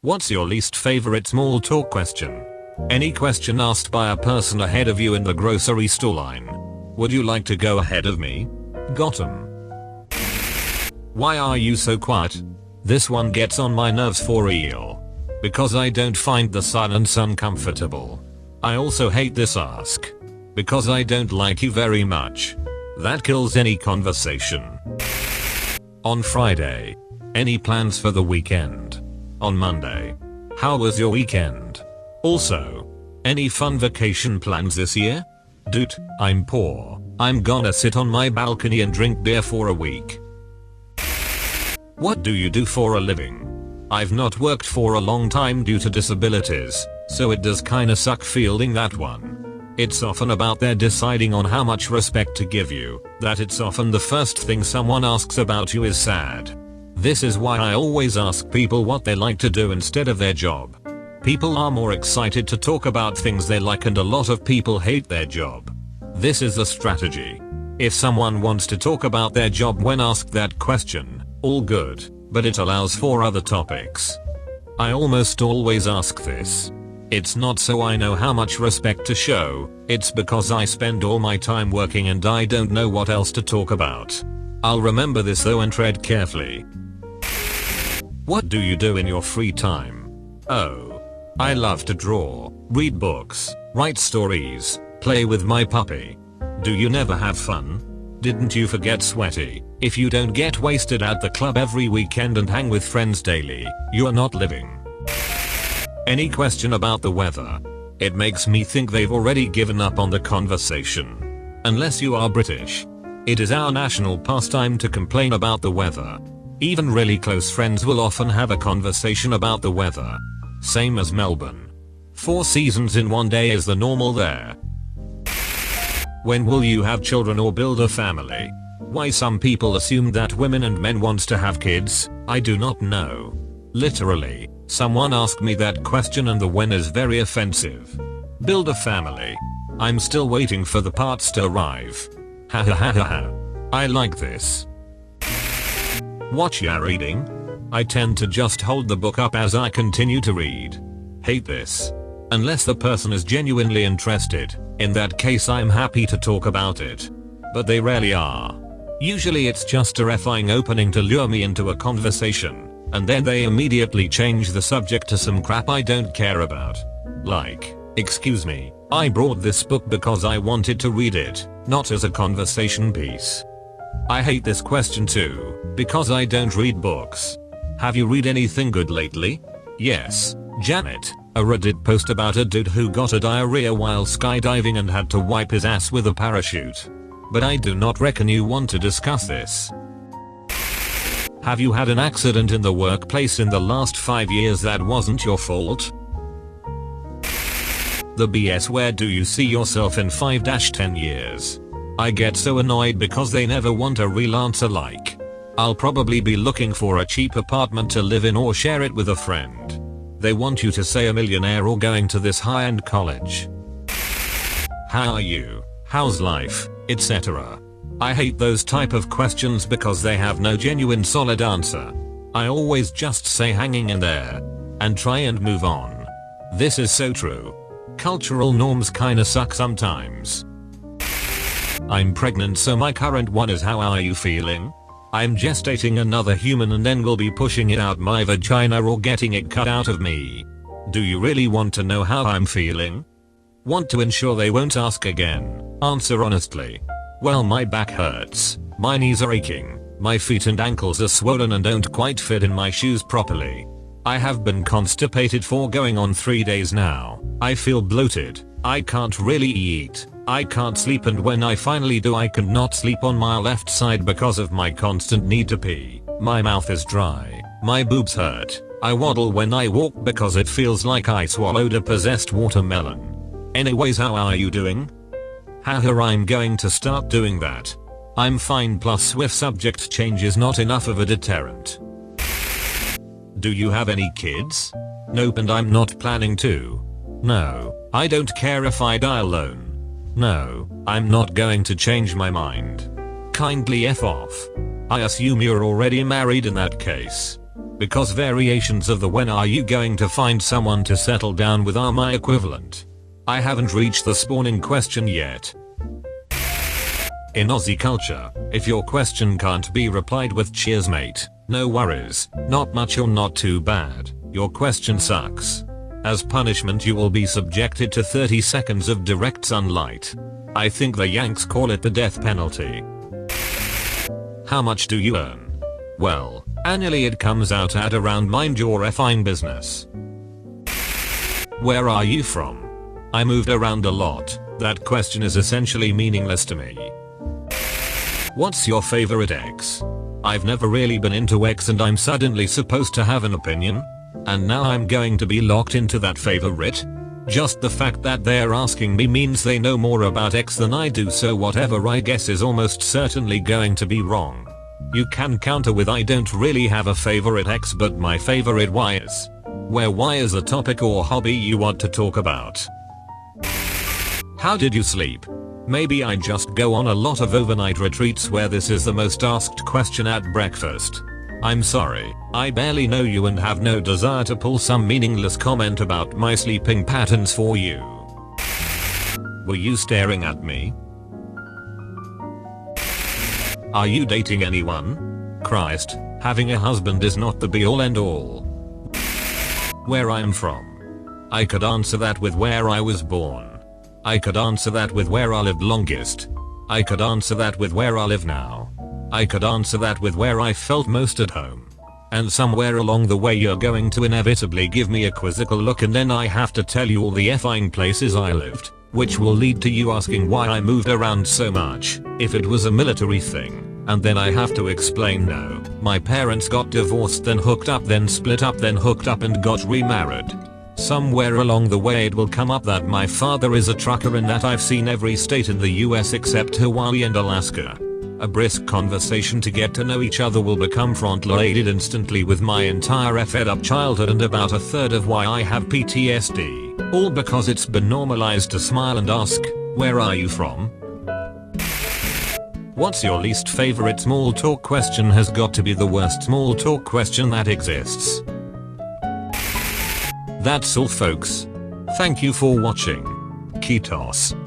What's your least favorite small talk question? Any question asked by a person ahead of you in the grocery store line. Would you like to go ahead of me? Got 'em. Why are you so quiet? This one gets on my nerves for real. Because I don't find the silence uncomfortable. I also hate this ask. Because I don't like you very much. That kills any conversation. On Friday. Any plans for the weekend? On Monday. How was your weekend? Also, any fun vacation plans this year? Dude, I'm poor. I'm gonna sit on my balcony and drink beer for a week. What do you do for a living? I've not worked for a long time due to disabilities, so it does kinda suck fielding that one. It's often about their deciding on how much respect to give you, that it's often the first thing someone asks about you is sad. This is why I always ask people what they like to do instead of their job. People are more excited to talk about things they like and a lot of people hate their job. This is the strategy. If someone wants to talk about their job when asked that question, all good, but it allows for other topics. I almost always ask this. It's not so I know how much respect to show, it's because I spend all my time working and I don't know what else to talk about. I'll remember this though and tread carefully. What do you do in your free time? Oh. I love to draw, read books, write stories, play with my puppy. Do you never have fun? Didn't you forget sweaty? If you don't get wasted at the club every weekend and hang with friends daily, you're not living. Any question about the weather? It makes me think they've already given up on the conversation. Unless you are British. It is our national pastime to complain about the weather. Even really close friends will often have a conversation about the weather. Same as Melbourne. 4 seasons in one day is the normal there. When will you have children or build a family? Why some people assume that women and men wants to have kids, I do not know. Literally, someone asked me that question and the when is very offensive. Build a family. I'm still waiting for the parts to arrive. Ha ha ha ha ha. I like this. What you reading? I tend to just hold the book up as I continue to read. Hate this. Unless the person is genuinely interested, in that case I'm happy to talk about it. But they rarely are. Usually it's just a terrifying opening to lure me into a conversation, and then they immediately change the subject to some crap I don't care about. Like, excuse me, I brought this book because I wanted to read it, not as a conversation piece. I hate this question too, because I don't read books. Have you read anything good lately? Yes, Janet, a Reddit post about a dude who got a diarrhea while skydiving and had to wipe his ass with a parachute. But I do not reckon you want to discuss this. Have you had an accident in the workplace in the last 5 years that wasn't your fault? The BS where do you see yourself in 5-10 years? I get so annoyed because they never want a real answer like, I'll probably be looking for a cheap apartment to live in or share it with a friend. They want you to say a millionaire or going to this high-end college. How are you? How's life? Etc. I hate those type of questions because they have no genuine solid answer. I always just say hanging in there and try and move on. This is so true. Cultural norms kinda suck sometimes. I'm pregnant so my current one is how are you feeling? I'm gestating another human and then will be pushing it out my vagina or getting it cut out of me. Do you really want to know how I'm feeling? Want to ensure they won't ask again? Answer honestly. Well, my back hurts, my knees are aching, my feet and ankles are swollen and don't quite fit in my shoes properly. I have been constipated for going on 3 days now. I feel bloated, I can't really eat, I can't sleep, and when I finally do I cannot sleep on my left side because of my constant need to pee. My mouth is dry, my boobs hurt, I waddle when I walk because it feels like I swallowed a possessed watermelon. Anyways, how are you doing? Haha, I'm going to start doing that. I'm fine, plus swift subject change is not enough of a deterrent. Do you have any kids? Nope, and I'm not planning to. No, I don't care if I die alone. No, I'm not going to change my mind. Kindly F off. I assume you're already married in that case. because variations of the when are you going to find someone to settle down with are my equivalent. I haven't reached the spawning question yet. In Aussie culture, if your question can't be replied with cheers mate, no worries, not much or not too bad, your question sucks. As punishment you will be subjected to 30 seconds of direct sunlight. I think the Yanks call it the death penalty. How much do you earn? Well, annually it comes out at around mind your effing business. Where are you from? I moved around a lot, that question is essentially meaningless to me. What's your favorite ex? I've never really been into ex and I'm suddenly supposed to have an opinion? And now I'm going to be locked into that favorite? Just the fact that they're asking me means they know more about ex than I do, so whatever I guess is almost certainly going to be wrong. You can counter with I don't really have a favorite ex but my favorite Y is. Where Y is a topic or hobby you want to talk about. How did you sleep? Maybe I just go on a lot of overnight retreats where this is the most asked question at breakfast. I'm sorry, I barely know you and have no desire to pull some meaningless comment about my sleeping patterns for you. Were you staring at me? Are you dating anyone? Christ, having a husband is not the be all end all. Where I'm from? I could answer that with where I was born. I could answer that with where I lived longest. I could answer that with where I live now. I could answer that with where I felt most at home. And somewhere along the way you're going to inevitably give me a quizzical look and then I have to tell you all the effing places I lived, which will lead to you asking why I moved around so much, if it was a military thing, and then I have to explain no, my parents got divorced then hooked up then split up then hooked up and got remarried. Somewhere along the way it will come up that my father is a trucker and that I've seen every state in the US except Hawaii and Alaska. A brisk conversation to get to know each other will become front-loaded instantly with my entire fed up childhood and about a third of why I have PTSD, all because it's been normalized to smile and ask, where are you from? What's your least favorite small talk question has got to be the worst small talk question that exists. That's all folks. Thank you for watching. Kitos.